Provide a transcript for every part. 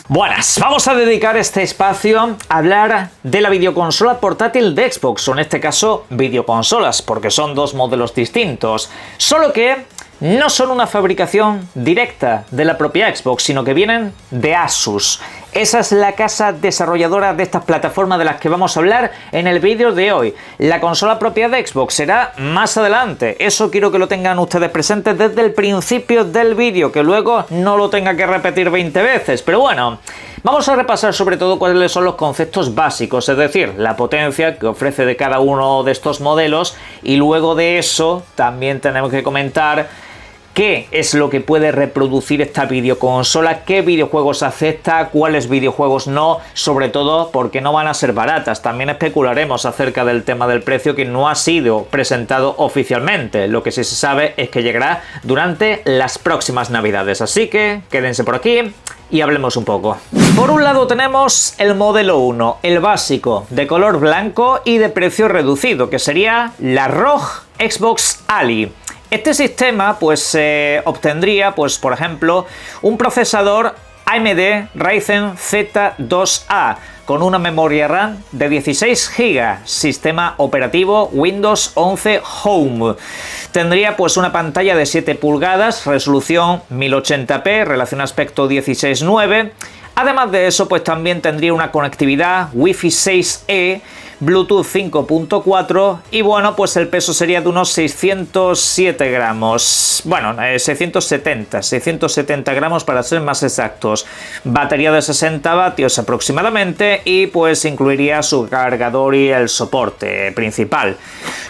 Buenas, vamos a dedicar este espacio a hablar de la videoconsola portátil de Xbox, o en este caso videoconsolas, porque son dos modelos distintos, solo que no son una fabricación directa de la propia Xbox, sino que vienen de Asus. Esa es la casa desarrolladora de estas plataformas de las que vamos a hablar en el vídeo de hoy. La consola propia de Xbox será más adelante. Eso quiero que lo tengan ustedes presentes desde el principio del vídeo, que luego no lo tenga que repetir 20 veces. Pero bueno, vamos a repasar sobre todo cuáles son los conceptos básicos, es decir, la potencia que ofrece de cada uno de estos modelos, y luego de eso también tenemos que comentar qué es lo que puede reproducir esta videoconsola, qué videojuegos acepta, cuáles videojuegos no, sobre todo porque no van a ser baratas. También especularemos acerca del tema del precio, que no ha sido presentado oficialmente. Lo que sí se sabe es que llegará durante las próximas navidades, así que quédense por aquí y hablemos un poco. Por un lado tenemos el modelo 1, el básico, de color blanco y de precio reducido, que sería la ROG Xbox Ali. Este sistema pues obtendría, pues por ejemplo, un procesador AMD Ryzen Z2A con una memoria RAM de 16 GB, sistema operativo Windows 11 Home. Tendría pues una pantalla de 7 pulgadas, resolución 1080p, relación aspecto 16:9. Además de eso, pues también tendría una conectividad Wi-Fi 6E, Bluetooth 5.4 y bueno, pues el peso sería de unos 607 gramos. Bueno, 670 gramos para ser más exactos. Batería de 60 vatios aproximadamente y pues incluiría su cargador y el soporte principal.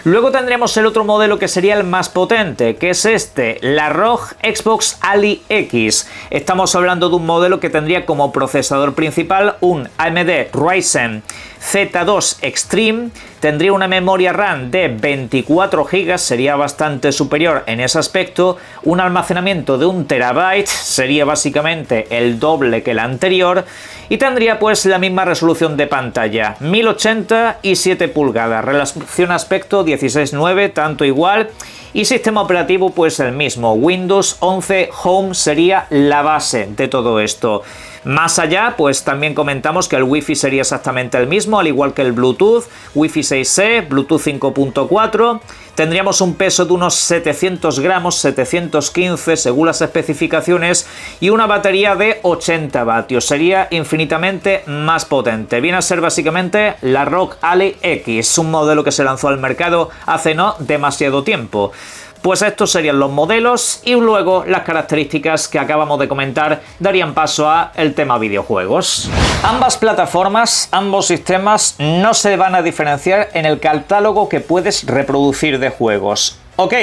Luego tendremos el otro modelo que sería el más potente, que es este, la ROG Xbox Ali X. Estamos hablando de un modelo que tendría como procesador principal un AMD Ryzen Z2 Extreme, tendría una memoria RAM de 24 GB, sería bastante superior en ese aspecto, un almacenamiento de 1 TB, sería básicamente el doble que el anterior, y tendría pues la misma resolución de pantalla, 1080 y 7 pulgadas, relación aspecto 16:9, tanto igual, y sistema operativo pues el mismo, Windows 11 Home sería la base de todo esto. Más allá, pues también comentamos que el Wi-Fi sería exactamente el mismo, al igual que el Bluetooth, Wi-Fi 6E, Bluetooth 5.4. Tendríamos un peso de unos 700 gramos, 715 según las especificaciones, y una batería de 80 vatios. Sería infinitamente más potente. Viene a ser básicamente la ROG Ali X, un modelo que se lanzó al mercado hace no demasiado tiempo. Pues estos serían los modelos y luego las características que acabamos de comentar darían paso a el tema videojuegos. Ambas plataformas, ambos sistemas no se van a diferenciar en el catálogo que puedes reproducir de juegos. Ok,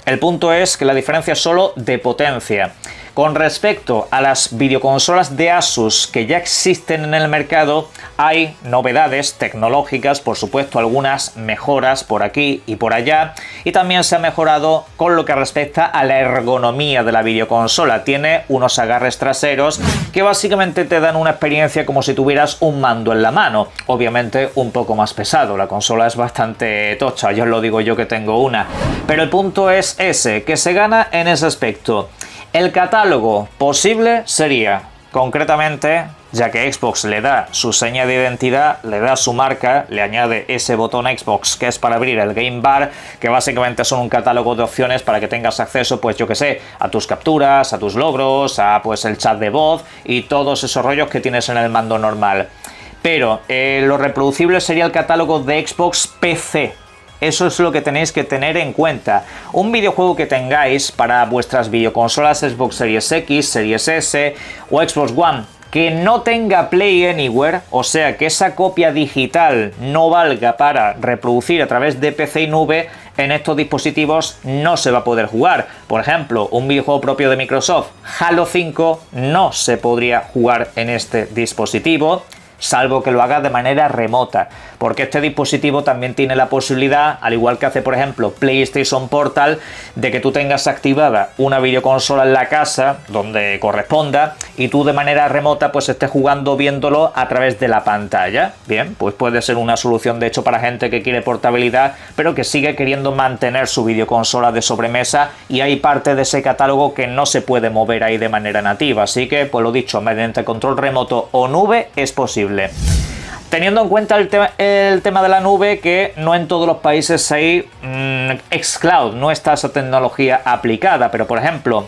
el punto es que la diferencia es solo de potencia. Con respecto a las videoconsolas de Asus que ya existen en el mercado, hay novedades tecnológicas, por supuesto algunas mejoras por aquí y por allá, y también se ha mejorado con lo que respecta a la ergonomía de la videoconsola. Tiene unos agarres traseros que básicamente te dan una experiencia como si tuvieras un mando en la mano, obviamente un poco más pesado, la consola es bastante tocha, ya os lo digo yo que tengo una, pero el punto es ese, que se gana en ese aspecto. El catálogo posible sería, concretamente, ya que Xbox le da su seña de identidad, le da su marca, le añade ese botón Xbox que es para abrir el Game Bar, que básicamente son un catálogo de opciones para que tengas acceso, pues yo que sé, a tus capturas, a tus logros, a pues el chat de voz y todos esos rollos que tienes en el mando normal. Pero lo reproducible sería el catálogo de Xbox PC. Eso es lo que tenéis que tener en cuenta. Un videojuego que tengáis para vuestras videoconsolas Xbox Series X, Series S o Xbox One que no tenga Play Anywhere, o sea que esa copia digital no valga para reproducir a través de PC y nube, en estos dispositivos no se va a poder jugar. Por ejemplo, un videojuego propio de Microsoft, Halo 5, no se podría jugar en este dispositivo. salvo que lo hagas de manera remota, porque este dispositivo también tiene la posibilidad, al igual que hace por ejemplo PlayStation Portal, de que tú tengas activada una videoconsola en la casa donde corresponda y tú de manera remota pues estés jugando viéndolo a través de la pantalla. Bien, pues puede ser una solución de hecho para gente que quiere portabilidad pero que sigue queriendo mantener su videoconsola de sobremesa, y hay parte de ese catálogo que no se puede mover ahí de manera nativa, así que pues lo dicho, mediante control remoto o nube es posible. Teniendo en cuenta el tema de la nube, que no en todos los países hay xCloud, no está esa tecnología aplicada, pero por ejemplo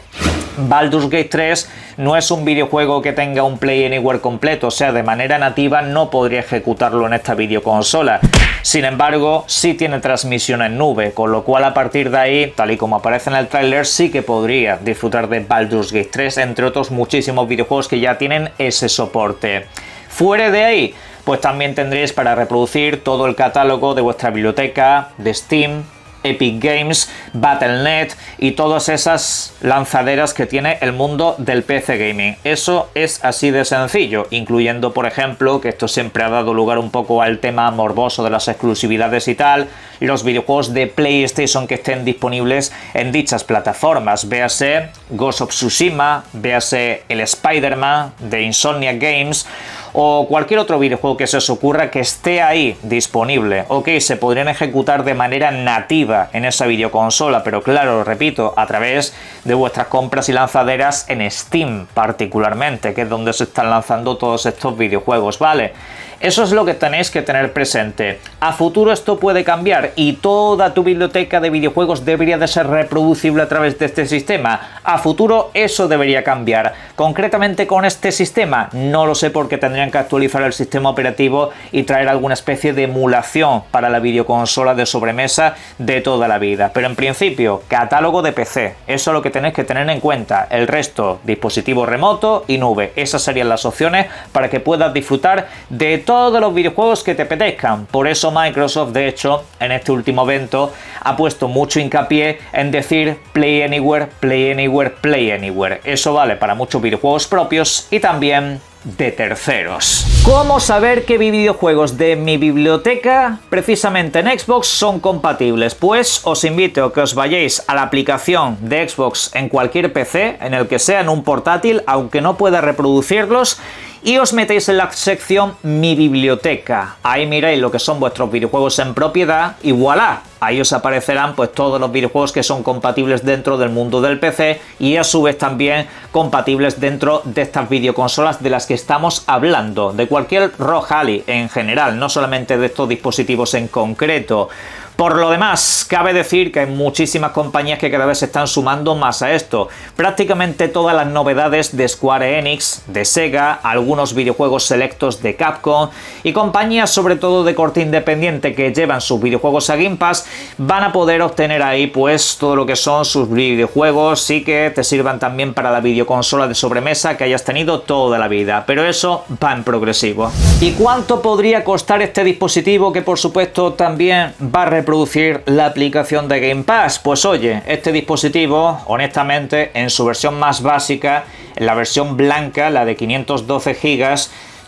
Baldur's Gate 3 no es un videojuego que tenga un Play Anywhere completo, o sea, de manera nativa no podría ejecutarlo en esta videoconsola. Sin embargo, sí tiene transmisión en nube, con lo cual a partir de ahí, tal y como aparece en el tráiler, sí que podría disfrutar de Baldur's Gate 3, entre otros muchísimos videojuegos que ya tienen ese soporte. Fuera de ahí, pues también tendréis para reproducir todo el catálogo de vuestra biblioteca de Steam, Epic Games, Battle.net y todas esas lanzaderas que tiene el mundo del PC Gaming. Eso es así de sencillo, incluyendo por ejemplo, que esto siempre ha dado lugar un poco al tema morboso de las exclusividades y tal, los videojuegos de PlayStation que estén disponibles en dichas plataformas, véase Ghost of Tsushima, véase el Spider-Man de Insomniac Games o cualquier otro videojuego que se os ocurra que esté ahí disponible. Ok, se podrían ejecutar de manera nativa en esa videoconsola, pero claro, repito, a través de vuestras compras y lanzaderas en Steam particularmente, que es donde se están lanzando todos estos videojuegos, ¿vale? Eso es lo que tenéis que tener presente. A futuro esto puede cambiar y toda tu biblioteca de videojuegos debería de ser reproducible a través de este sistema. A futuro eso debería cambiar. Concretamente con este sistema no lo sé, porque tendrían que actualizar el sistema operativo y traer alguna especie de emulación para la videoconsola de sobremesa de toda la vida. Pero en principio, catálogo de PC. Eso es lo que tenéis que tener en cuenta. El resto, dispositivo remoto y nube. Esas serían las opciones para que puedas disfrutar de todos los videojuegos que te apetezcan. Por eso Microsoft, de hecho, en este último evento ha puesto mucho hincapié en decir Play Anywhere, Play Anywhere, Play Anywhere. Eso vale para muchos videojuegos propios y también de terceros. ¿Cómo saber qué videojuegos de mi biblioteca precisamente en Xbox son compatibles? Pues os invito a que os vayáis a la aplicación de Xbox en cualquier PC, en el que sea, en un portátil, aunque no pueda reproducirlos, y os metéis en la sección Mi Biblioteca. Ahí miráis lo que son vuestros videojuegos en propiedad y voilà, ahí os aparecerán pues todos los videojuegos que son compatibles dentro del mundo del PC y a su vez también compatibles dentro de estas videoconsolas de las que estamos hablando, de cualquier ROG Ally en general, no solamente de estos dispositivos en concreto. Por lo demás, cabe decir que hay muchísimas compañías que cada vez se están sumando más a esto. Prácticamente todas las novedades de Square Enix, de Sega, algunos videojuegos selectos de Capcom y compañías sobre todo de corte independiente que llevan sus videojuegos a Game Pass, van a poder obtener ahí pues todo lo que son sus videojuegos y que te sirvan también para la videoconsola de sobremesa que hayas tenido toda la vida. Pero eso va en progresivo. ¿Y cuánto podría costar este dispositivo que por supuesto también va a reproducir la aplicación de Game Pass? Pues oye, este dispositivo, honestamente, en su versión más básica, en la versión blanca, la de 512 GB,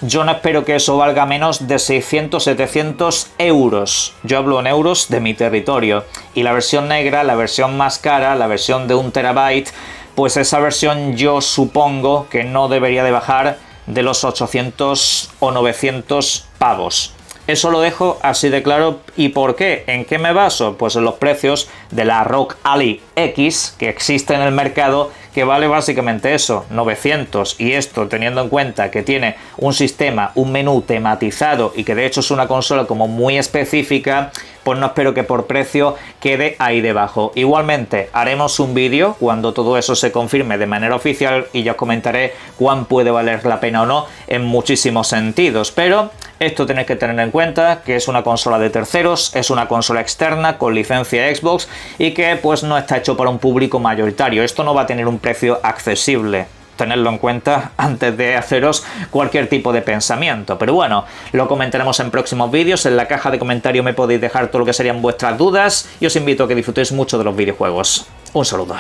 yo no espero que eso valga menos de 600-700 euros. Yo hablo en euros de mi territorio. Y la versión negra, la versión más cara, la versión de 1 TB, pues esa versión yo supongo que no debería de bajar de los 800 o 900 pavos. Eso lo dejo así de claro. ¿Y por qué? ¿En qué me baso? Pues en los precios de la ROG Ally X que existe en el mercado, que vale básicamente eso, 900, y esto teniendo en cuenta que tiene un sistema, un menú tematizado y que de hecho es una consola como muy específica, pues no espero que por precio quede ahí debajo. Igualmente haremos un vídeo cuando todo eso se confirme de manera oficial y ya os comentaré cuán puede valer la pena o no en muchísimos sentidos, pero esto tenéis que tener en cuenta que es una consola de terceros, es una consola externa con licencia Xbox y que pues no está hecho para un público mayoritario. Esto no va a tener un precio accesible. Tenerlo en cuenta antes de haceros cualquier tipo de pensamiento. Pero bueno, lo comentaremos en próximos vídeos. En la caja de comentarios me podéis dejar todo lo que serían vuestras dudas y os invito a que disfrutéis mucho de los videojuegos. Un saludo.